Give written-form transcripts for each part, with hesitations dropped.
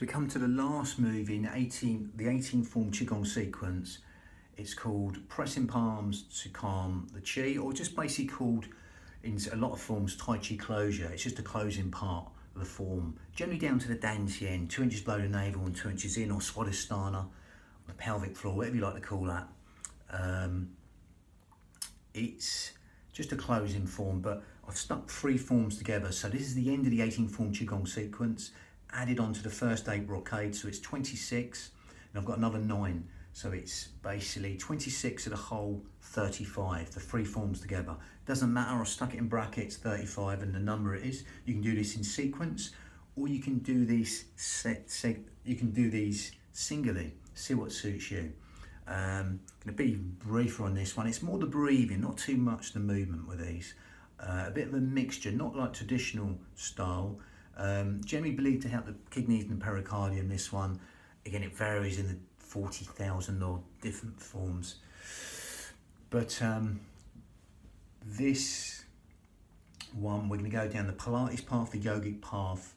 We come to the last move in the 18 form qigong sequence. It's called pressing palms to calm the qi, or just basically called in a lot of forms tai chi closure. It's just a closing part of the form, generally down to the dantian, 2 inches below the navel and 2 inches in, or swadhisthana, the pelvic floor, whatever you like to call that. It's just a closing form, but I've stuck 3 forms together. So this is the end of the 18 form qigong sequence, added on to the first 8 brocades, so it's 26, and I've got another 9, so it's basically 26 of the whole 35, the 3 forms together. Doesn't matter, I stuck it in brackets, 35, and the number it is. You can do this in sequence, or you can do these singly, see what suits you. Going to be briefer on this one. It's more the breathing, not too much the movement with these. A bit of a mixture, not like traditional style. Generally believed to help the kidneys and the pericardium, this one. Again, it varies in the 40,000 or different forms. But this one, we're going to go down the Pilates path, the yogic path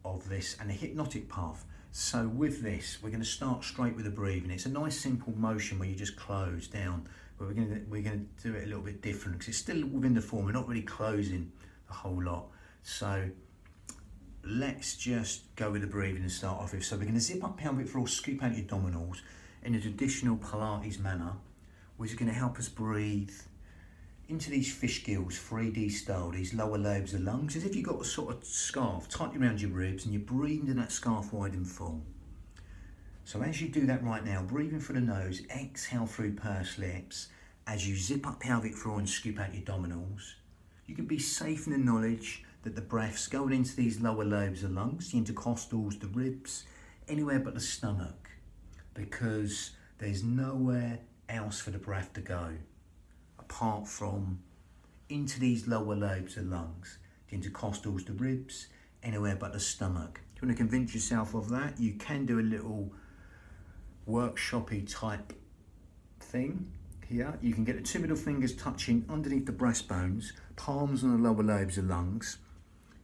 of this, and the hypnotic path. So with this, we're going to start straight with the breathing. It's a nice simple motion where you just close down, but we're going to do it a little bit different because it's still within the form. We're not really closing a whole lot. So let's just go with the breathing and start off with. So we're going to zip up pelvic floor, scoop out your abdominals in a traditional Pilates manner, which is going to help us breathe into these fish gills, 3D style, these lower lobes of lungs, as if you've got a sort of scarf tightly around your ribs and you're breathing in that scarf wide and full. So as you do that right now, breathing through the nose, exhale through pursed lips. As you zip up pelvic floor and scoop out your abdominals, you can be safe in the knowledge that the breath's going into these lower lobes of lungs, the intercostals, the ribs, anywhere but the stomach, because there's nowhere else for the breath to go apart from into these lower lobes of lungs, the intercostals, the ribs, anywhere but the stomach. If you want to convince yourself of that, you can do a little workshop-y type thing here. You can get the 2 middle fingers touching underneath the breastbones, palms on the lower lobes of lungs,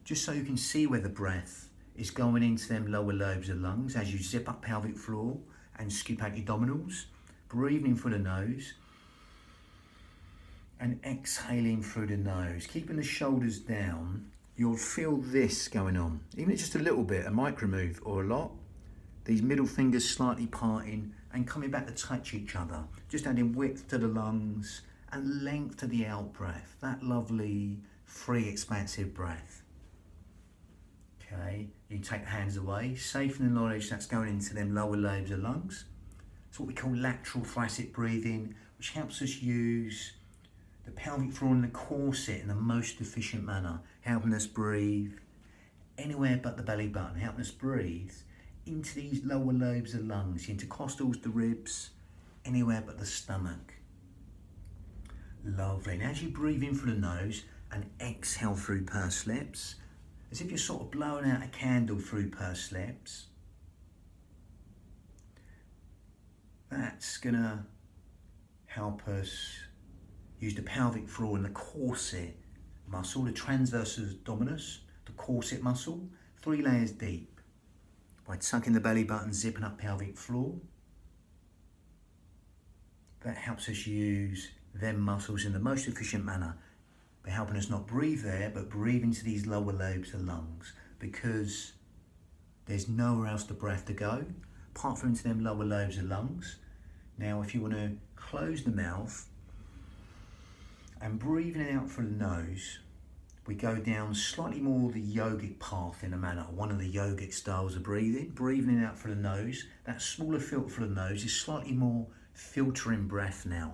just so you can see where the breath is going into them lower lobes of lungs as you zip up pelvic floor and scoop out your abdominals, breathing through the nose and exhaling through the nose, keeping the shoulders down. You'll feel this going on, even if it's just a little bit, a micro move or a lot. These middle fingers slightly parting and coming back to touch each other, just adding width to the lungs and length to the out breath, that lovely, free, expansive breath. Okay, you can take the hands away, safe in the knowledge that's going into them lower lobes of lungs. It's what we call lateral thoracic breathing, which helps us use the pelvic floor and the corset in the most efficient manner, helping us breathe anywhere but the belly button, helping us breathe into these lower lobes of lungs, the intercostals, the ribs, anywhere but the stomach. Lovely. And as you breathe in through the nose and exhale through pursed lips, as if you're sort of blowing out a candle through pursed lips, that's gonna help us use the pelvic floor and the corset muscle, the transversus abdominis, the corset muscle, 3 layers deep. By tucking the belly button, zipping up pelvic floor, that helps us use them muscles in the most efficient manner by helping us not breathe there, but breathe into these lower lobes of lungs, because there's nowhere else the breath to go apart from into them lower lobes of lungs. Now, if you want to close the mouth and breathing it out through the nose, we go down slightly more the yogic path in a manner, one of the yogic styles of breathing. Breathing it out through the nose, that smaller filter for the nose is slightly more filtering breath now,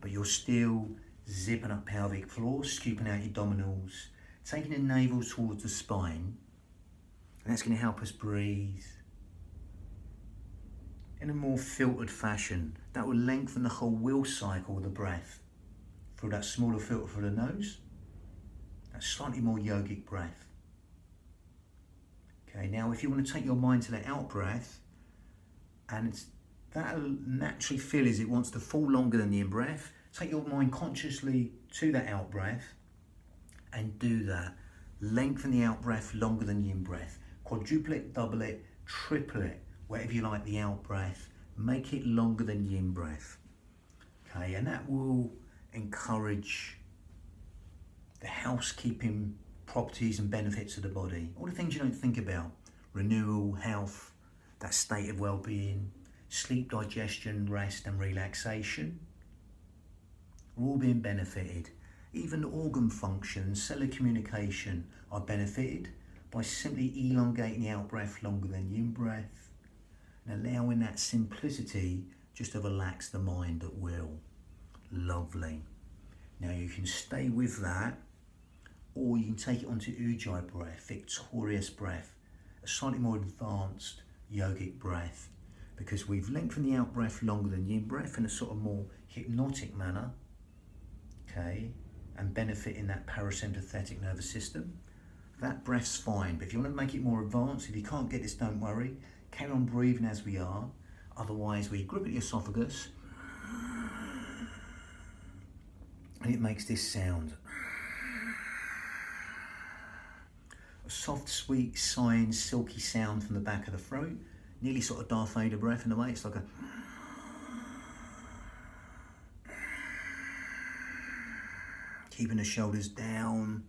but you're still zipping up pelvic floor, scooping out your abdominals, taking the navel towards the spine, and that's going to help us breathe in a more filtered fashion. That will lengthen the whole wheel cycle of the breath through that smaller filter for the nose, that slightly more yogic breath. Okay, now if you want to take your mind to the out breath, and that'll naturally feel as it wants to fall longer than the in breath, take your mind consciously to that out breath and do that. Lengthen the out breath longer than the in breath. quadruple it, double it, triple it, whatever you like the out breath. Make it longer than the in breath. Okay, and that will encourage the housekeeping properties and benefits of the body. All the things you don't think about. Renewal, health, that state of well-being, sleep, digestion, rest and relaxation are all being benefited. Even organ functions, cellular communication are benefited by simply elongating the out breath longer than the in breath and allowing that simplicity just to relax the mind at will. Lovely. Now you can stay with that, or you can take it onto Ujjayi breath, victorious breath, a slightly more advanced yogic breath, because we've lengthened the out breath longer than the in breath in a sort of more hypnotic manner, okay, and benefiting that parasympathetic nervous system. That breath's fine, but if you want to make it more advanced, if you can't get this, don't worry, carry on breathing as we are. Otherwise we grip at the esophagus and it makes this sound. A soft, sweet, sighing, silky sound from the back of the throat, nearly sort of Darth Vader breath in a way. It's like a keeping the shoulders down.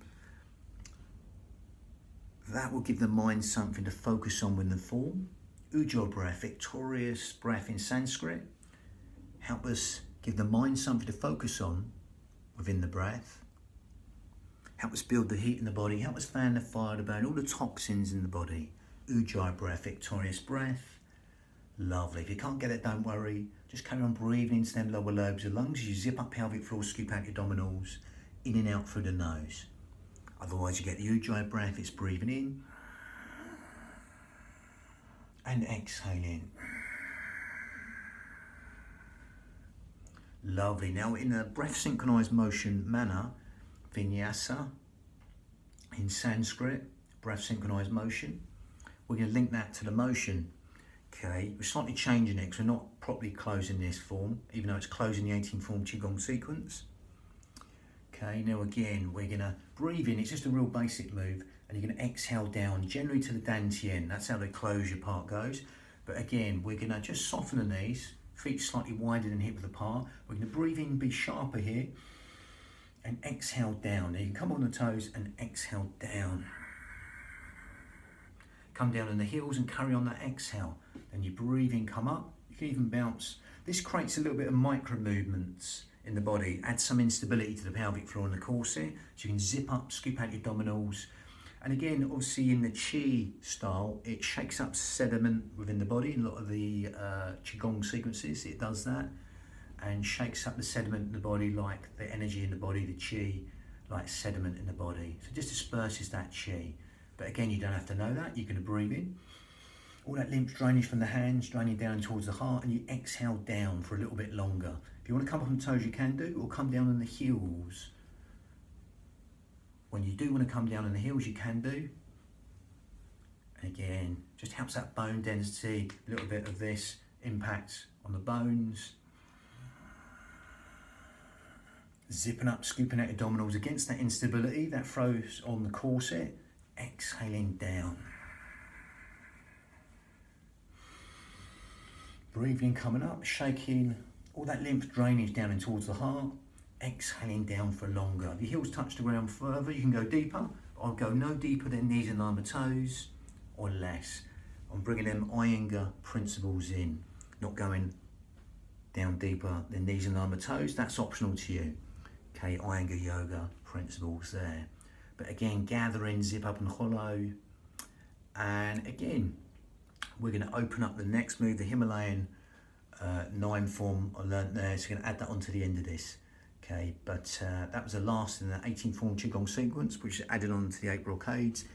That will give the mind something to focus on with the form. Ujjayi breath, victorious breath in Sanskrit, help us give the mind something to focus on within the breath. Help us build the heat in the body, help us fan the fire to burn all the toxins in the body. Ujjayi breath, victorious breath. Lovely. If you can't get it, don't worry. Just carry on breathing into them lower lobes of lungs as you zip up pelvic floor, scoop out your abdominals, in and out through the nose. Otherwise you get the Ujjayi breath, it's breathing in and exhaling. Lovely. Now in a breath synchronized motion manner, vinyasa in Sanskrit, breath synchronized motion, we're going to link that to the motion. Okay, we're slightly changing it because we're not properly closing this form, even though it's closing the 18 form qigong sequence. Okay, now again, we're going to breathe in, it's just a real basic move, and you're going to exhale down, generally to the dantian. That's how the closure part goes. But again, we're going to just soften the knees, feet slightly wider than hip width apart. We're going to breathe in, be sharper here, and exhale down. Now you can come on the toes and exhale down. Come down on the heels and carry on that exhale. Then you breathe in, come up. You can even bounce. This creates a little bit of micro movements in the body, add some instability to the pelvic floor and the corset, so you can zip up, scoop out your abdominals. And again, obviously in the qi style, it shakes up sediment within the body. In a lot of the qigong sequences, it does that, and shakes up the sediment in the body, like the energy in the body, the qi, like sediment in the body. So it just disperses that qi. But again, you don't have to know that. You're going to breathe in. All that lymph drainage from the hands, draining down towards the heart, and you exhale down for a little bit longer. If you want to come up on the toes, you can do, or come down on the heels. When you do want to come down on the heels, you can do. And again, just helps that bone density, a little bit of this impact on the bones. Zipping up, scooping out abdominals against that instability that throws on the corset. Exhaling down. Breathing, coming up, shaking all that lymph drainage down and towards the heart. Exhaling down for longer. If your heels touch the ground further, you can go deeper. I'll go no deeper than knees in line with toes, or less. I'm bringing them Iyengar principles in, not going down deeper than knees in line with toes. That's optional to you. Okay, Iyengar yoga principles there. But again, gathering, zip up and hollow. And again, we're going to open up the next move, the Himalayan 9 form I learnt there. So we're going to add that onto the end of this. Okay, but that was the last in the 18 form qigong sequence, which is added on to the 8 brocades,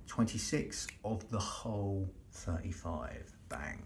26 of the whole 35. Bang.